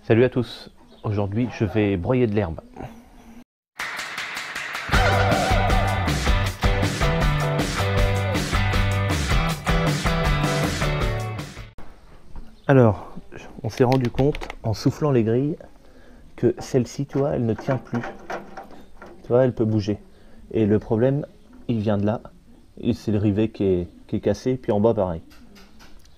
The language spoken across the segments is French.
Salut à tous, aujourd'hui je vais broyer de l'herbe. Alors, on s'est rendu compte en soufflant les grilles que celle-ci, tu vois, elle ne tient plus. Tu vois, elle peut bouger. Et le problème, il vient de là. Et c'est le rivet qui est cassé, puis en bas pareil.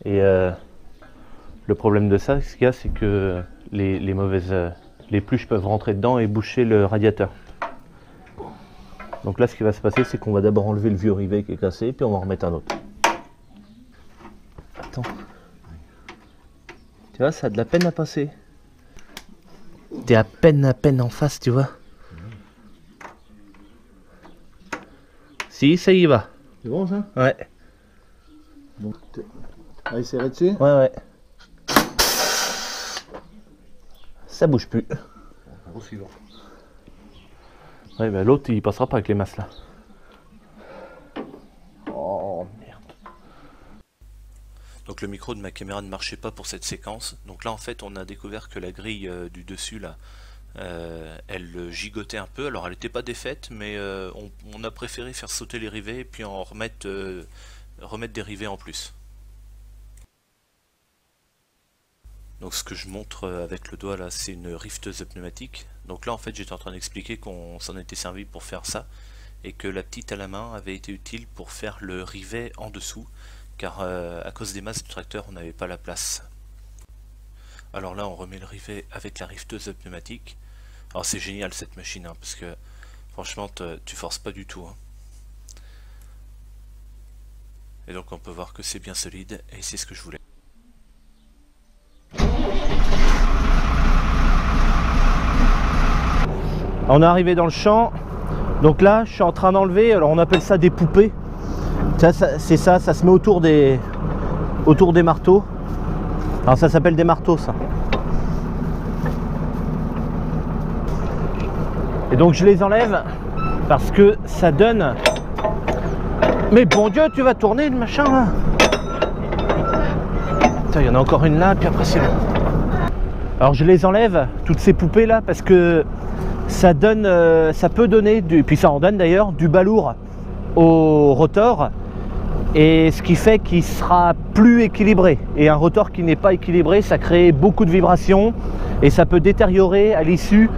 Et le problème de ça, ce qu'il y a, c'est que les pluches peuvent rentrer dedans et boucher le radiateur. Donc là, ce qui va se passer, c'est qu'on va d'abord enlever le vieux rivet qui est cassé, puis on va en remettre un autre. Attends. Tu vois, ça a de la peine à passer. T'es à peine en face, tu vois. Si, ça y va. C'est bon ça? Ouais. Bon, on va essayer dessus? Ouais. Ça bouge plus. Au suivant. Ouais, bah l'autre il passera pas avec les masses là. Oh merde. Donc le micro de ma caméra ne marchait pas pour cette séquence. Donc là en fait on a découvert que la grille du dessus là, elle gigotait un peu. Alors elle n'était pas défaite, mais on a préféré faire sauter les rivets et puis en remettre des rivets en plus. Donc ce que je montre avec le doigt là, c'est une rifteuse pneumatique. Donc là en fait j'étais en train d'expliquer qu'on s'en était servi pour faire ça et que la petite à la main avait été utile pour faire le rivet en dessous, car à cause des masses du tracteur on n'avait pas la place. Alors là on remet le rivet avec la rifteuse pneumatique. Alors c'est génial cette machine hein, parce que franchement tu forces pas du tout hein. Et donc on peut voir que c'est bien solide et c'est ce que je voulais. On est arrivé dans le champ. Donc là je suis en train d'enlever, alors on appelle ça des poupées. C'est ça se met autour des marteaux. Alors ça s'appelle des marteaux ça. Et donc je les enlève parce que ça donne... Mais bon Dieu, tu vas tourner le machin là. Il y en a encore une là, puis après c'est bon. Alors je les enlève, toutes ces poupées là, parce que ça donne, ça peut donner, puis ça en donne d'ailleurs, du balourd au rotor. Et ce qui fait qu'il sera plus équilibré. Et un rotor qui n'est pas équilibré, ça crée beaucoup de vibrations et ça peut détériorer à l'issue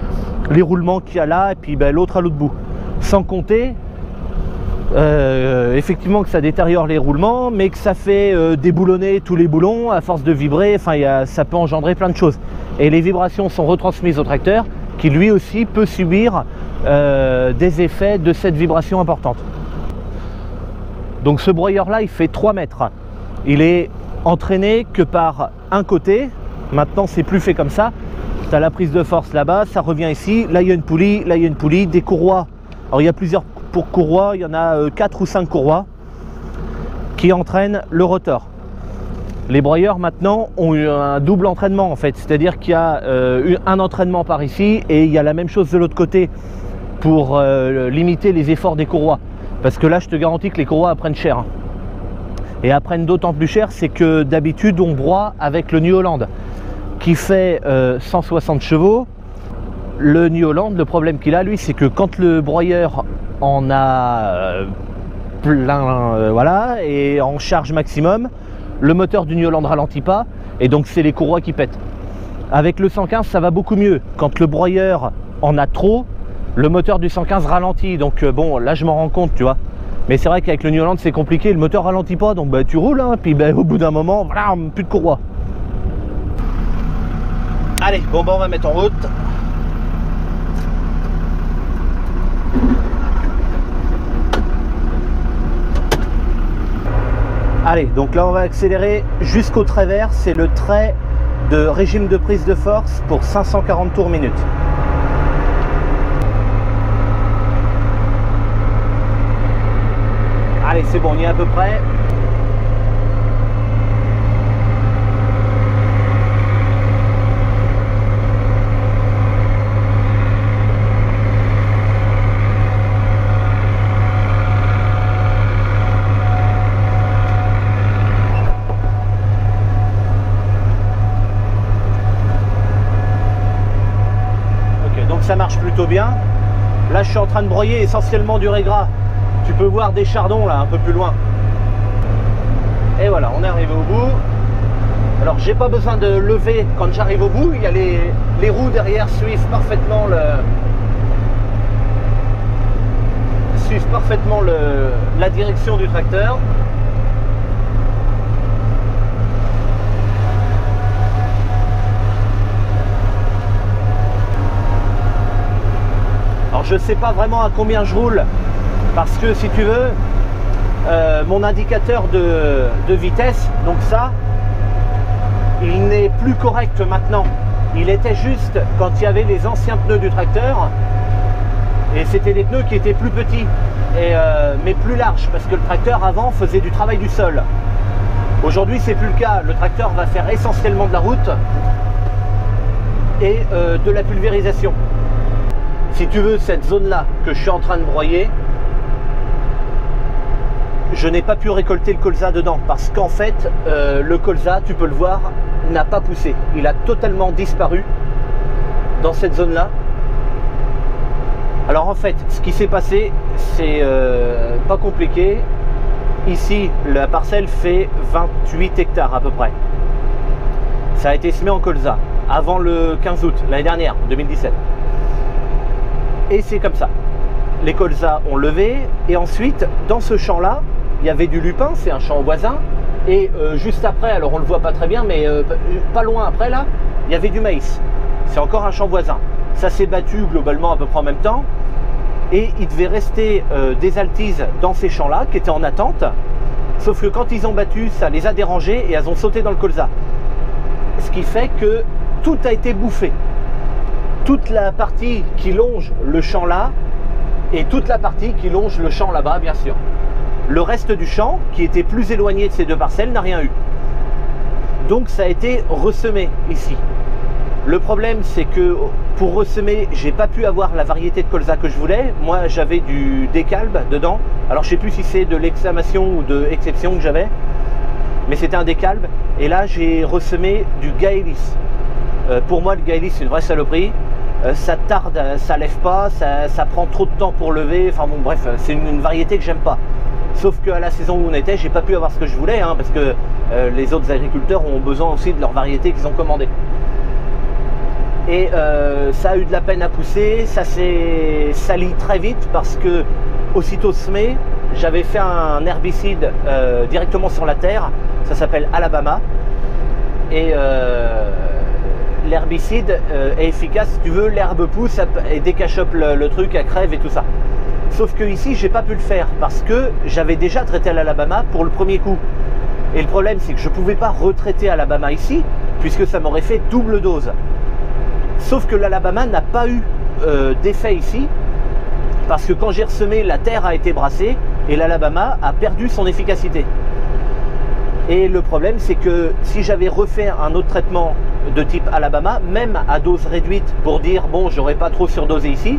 les roulements qu'il y a là et puis l'autre à l'autre bout. Sans compter effectivement que ça détériore les roulements, mais que ça fait déboulonner tous les boulons à force de vibrer. Enfin, ça peut engendrer plein de choses. Et les vibrations sont retransmises au tracteur qui lui aussi peut subir des effets de cette vibration importante. Donc ce broyeur là il fait 3 mètres, il est entraîné que par un côté. Maintenant c'est plus fait comme ça, tu as la prise de force là-bas, ça revient ici, là il y a une poulie, là il y a une poulie, des courroies. Alors il y a plusieurs courroies, il y en a 4 ou 5 courroies qui entraînent le rotor. Les broyeurs maintenant ont eu un double entraînement en fait, c'est-à-dire qu'il y a un entraînement par ici et il y a la même chose de l'autre côté pour limiter les efforts des courroies. Parce que là, je te garantis que les courroies apprennent cher. Hein. Et apprennent d'autant plus cher, c'est que d'habitude, on broie avec le New Holland, qui fait 160 chevaux. Le New Holland, le problème qu'il a, lui, c'est que quand le broyeur en a plein, voilà, et en charge maximum, le moteur du New Holland ralentit pas, et donc c'est les courroies qui pètent. Avec le 115, ça va beaucoup mieux. Quand le broyeur en a trop, le moteur du 115 ralentit, donc bon là je m'en rends compte tu vois, mais c'est vrai qu'avec le New Holland c'est compliqué, le moteur ralentit pas, donc tu roules hein, puis au bout d'un moment voilà, plus de courroie. Allez bon on va mettre en route. Allez donc là on va accélérer jusqu'au trait vert, c'est le trait de régime de prise de force pour 540 tours minute. Allez, c'est bon, on y est à peu près. donc ça marche plutôt bien. Là je suis en train de broyer essentiellement du régras. Tu peux voir des chardons là un peu plus loin. Et voilà, on est arrivé au bout. Alors j'ai pas besoin de lever quand j'arrive au bout, il y a les roues derrière suivent parfaitement la direction du tracteur. Alors je sais pas vraiment à combien je roule parce que si tu veux mon indicateur de vitesse, donc ça il n'est plus correct maintenant. Il était juste quand il y avait les anciens pneus du tracteur et c'était des pneus qui étaient plus petits mais plus larges parce que le tracteur avant faisait du travail du sol. Aujourd'hui c'est plus le cas, le tracteur va faire essentiellement de la route et de la pulvérisation. Si tu veux, cette zone là que je suis en train de broyer, je n'ai pas pu récolter le colza dedans parce qu'en fait le colza, tu peux le voir, n'a pas poussé, il a totalement disparu dans cette zone là. Alors en fait ce qui s'est passé, c'est pas compliqué. Ici la parcelle fait 28 hectares à peu près, ça a été semé en colza avant le 15 août l'année dernière, 2017, et c'est comme ça, les colzas ont levé. Et ensuite dans ce champ là il y avait du lupin, c'est un champ voisin, et juste après, alors on le voit pas très bien, mais pas loin après là, il y avait du maïs, c'est encore un champ voisin. Ça s'est battu globalement à peu près en même temps, et il devait rester des altises dans ces champs là qui étaient en attente, sauf que quand ils ont battu, ça les a dérangés et elles ont sauté dans le colza, ce qui fait que tout a été bouffé, toute la partie qui longe le champ là et toute la partie qui longe le champ là-bas bien sûr. Le reste du champ, qui était plus éloigné de ces deux parcelles, n'a rien eu. Donc ça a été ressemé ici. Le problème, c'est que pour ressemer, j'ai pas pu avoir la variété de colza que je voulais. Moi, j'avais du décalbe dedans. Alors je sais plus si c'est de l'exclamation ou de exception que j'avais, mais c'était un décalbe. Et là, j'ai ressemé du gaélis. Pour moi, le gaélis, c'est une vraie saloperie. Ça tarde, ça lève pas, ça prend trop de temps pour lever. Enfin bon, bref, c'est une variété que j'aime pas. Sauf qu'à la saison où on était, j'ai pas pu avoir ce que je voulais, hein, parce que les autres agriculteurs ont besoin aussi de leur variété qu'ils ont commandée. Et ça a eu de la peine à pousser, ça s'est sali très vite parce que aussitôt semé, j'avais fait un herbicide directement sur la terre, ça s'appelle Alabama. Et l'herbicide est efficace, si tu veux, l'herbe pousse et dès qu'elle chope le truc, elle crève et tout ça. Sauf que ici, j'ai pas pu le faire parce que j'avais déjà traité à l'Alabama pour le premier coup. Et le problème, c'est que je pouvais pas retraiter à l'Alabama ici, puisque ça m'aurait fait double dose. Sauf que l'Alabama n'a pas eu d'effet ici, parce que quand j'ai ressemé, la terre a été brassée et l'Alabama a perdu son efficacité. Et le problème, c'est que si j'avais refait un autre traitement de type Alabama, même à dose réduite, pour dire bon, j'aurais pas trop surdosé ici,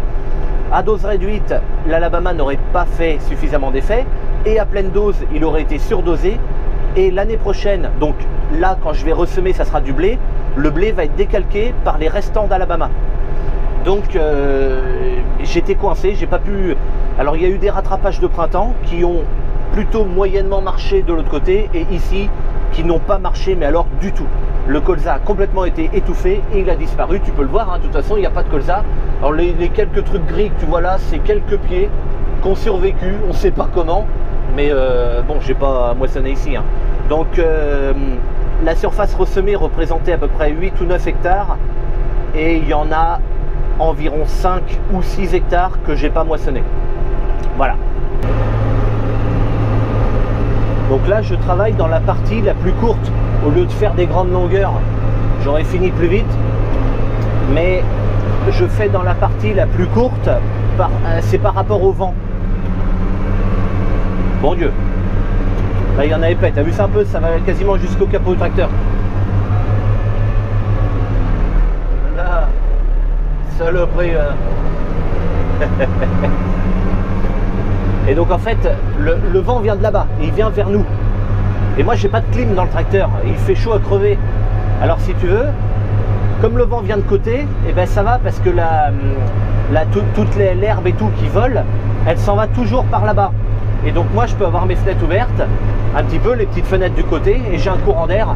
à dose réduite, l'Alabama n'aurait pas fait suffisamment d'effet, et à pleine dose, il aurait été surdosé. Et l'année prochaine, donc là, quand je vais ressemer, ça sera du blé. Le blé va être décalqué par les restants d'Alabama. Donc, j'étais coincé, j'ai pas pu... Alors, il y a eu des rattrapages de printemps qui ont plutôt moyennement marché de l'autre côté, et ici, qui n'ont pas marché, mais alors du tout. Le colza a complètement été étouffé et il a disparu, tu peux le voir, hein, de toute façon il n'y a pas de colza. Alors les quelques trucs gris que tu vois là, c'est quelques pieds qui ont survécu, on ne sait pas comment, mais bon, j'ai pas moissonné ici, hein. Donc la surface ressemée représentait à peu près 8 ou 9 hectares et il y en a environ 5 ou 6 hectares que j'ai pas moissonné. Voilà. Donc là, je travaille dans la partie la plus courte. Au lieu de faire des grandes longueurs, j'aurais fini plus vite. Mais je fais dans la partie la plus courte, c'est par rapport au vent. Bon Dieu. Là, il y en a épais. T'as vu ça un peu? Ça va quasiment jusqu'au capot du tracteur. Là, saloperie. Et donc en fait, le vent vient de là-bas, il vient vers nous. Et moi j'ai pas de clim dans le tracteur, il fait chaud à crever. Alors si tu veux, comme le vent vient de côté, et ben ça va parce que toute l'herbe et tout qui vole, elle s'en va toujours par là-bas. Et donc moi je peux avoir mes fenêtres ouvertes, un petit peu les petites fenêtres du côté, et j'ai un courant d'air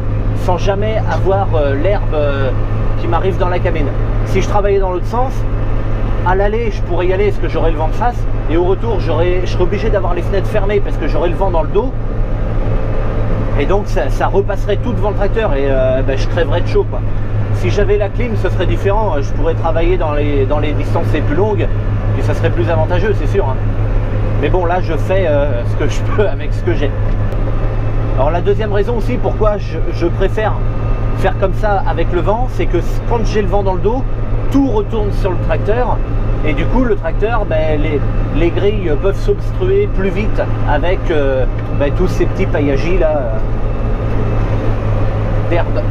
sans jamais avoir l'herbe qui m'arrive dans la cabine. Si je travaillais dans l'autre sens, à l'aller je pourrais y aller parce que j'aurais le vent de face, et au retour je serais obligé d'avoir les fenêtres fermées parce que j'aurais le vent dans le dos, et donc ça repasserait tout devant le tracteur, et ben, je crèverais de chaud, quoi. Si j'avais la clim, ce serait différent, je pourrais travailler dans les distances les plus longues, et ça serait plus avantageux, c'est sûr, hein. Mais bon, là je fais ce que je peux avec ce que j'ai. Alors la deuxième raison aussi pourquoi je préfère faire comme ça avec le vent, c'est que quand j'ai le vent dans le dos, tout retourne sur le tracteur, et du coup le tracteur, ben, les grilles peuvent s'obstruer plus vite avec ben, tous ces petits paillagis là d'herbe.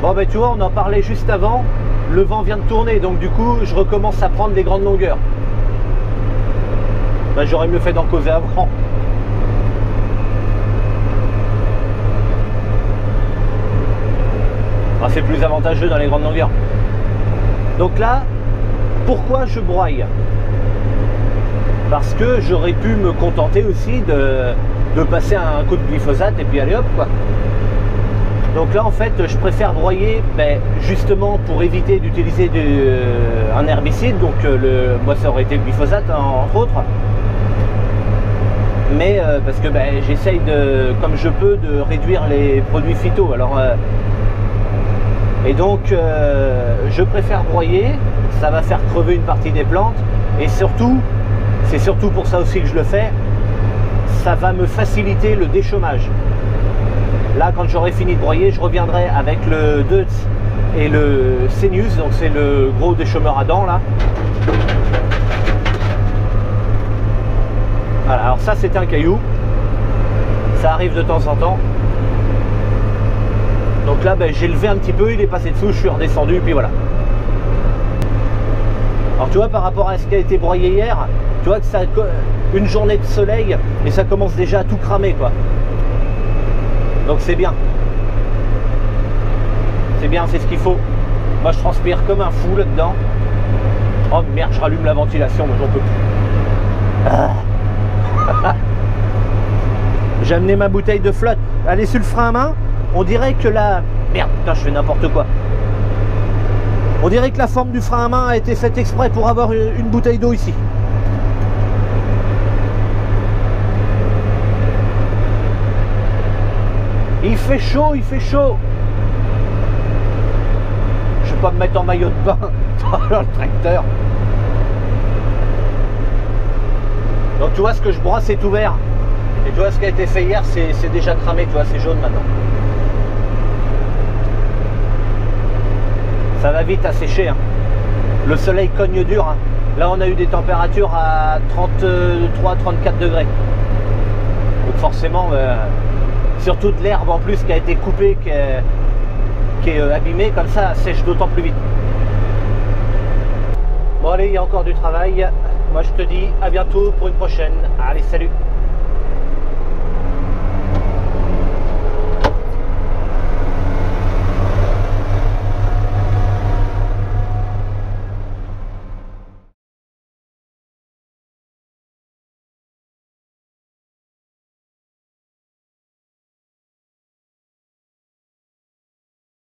Bon ben tu vois, on en parlait juste avant, le vent vient de tourner, donc du coup je recommence à prendre des grandes longueurs. Ben, j'aurais mieux fait d'en causer avant. Ben, c'est plus avantageux dans les grandes longueurs. Donc là, pourquoi je broye? Parce que j'aurais pu me contenter aussi de passer un coup de glyphosate et puis allez hop quoi. Donc là en fait je préfère broyer, ben, justement pour éviter d'utiliser un herbicide, donc moi ça aurait été le glyphosate hein, entre autres. Mais parce que ben, j'essaye comme je peux de réduire les produits phyto. Alors et donc je préfère broyer, ça va faire crever une partie des plantes, et surtout, c'est surtout pour ça aussi que je le fais, ça va me faciliter le déchômage. Là quand j'aurai fini de broyer, je reviendrai avec le Deutz et le Senius, donc c'est le gros déchômeur à dents là. Voilà, alors ça c'est un caillou, ça arrive de temps en temps. Donc là ben, j'ai levé un petit peu, il est passé dessous, je suis redescendu, puis voilà. Alors tu vois, par rapport à ce qui a été broyé hier, tu vois que ça une journée de soleil et ça commence déjà à tout cramer quoi. Donc c'est bien. C'est bien, c'est ce qu'il faut. Moi je transpire comme un fou là-dedans. Oh merde, je rallume la ventilation, moi j'en peux plus. J'ai amené ma bouteille de flotte. Elle est sur le frein à main. On dirait que la... Merde, putain, je fais n'importe quoi. On dirait que la forme du frein à main a été faite exprès pour avoir une bouteille d'eau ici. Il fait chaud, il fait chaud. Je vais pas me mettre en maillot de bain dans le tracteur. Donc tu vois, ce que je brosse est ouvert. Et tu vois, ce qui a été fait hier, c'est déjà cramé, tu vois, c'est jaune maintenant. Ça va vite à sécher, hein. Le soleil cogne dur, hein. Là on a eu des températures à 33-34 degrés. Donc forcément, surtout de l'herbe en plus qui a été coupée, qui est abîmée, comme ça sèche d'autant plus vite. Bon allez, il y a encore du travail. Moi je te dis à bientôt pour une prochaine. Allez, salut!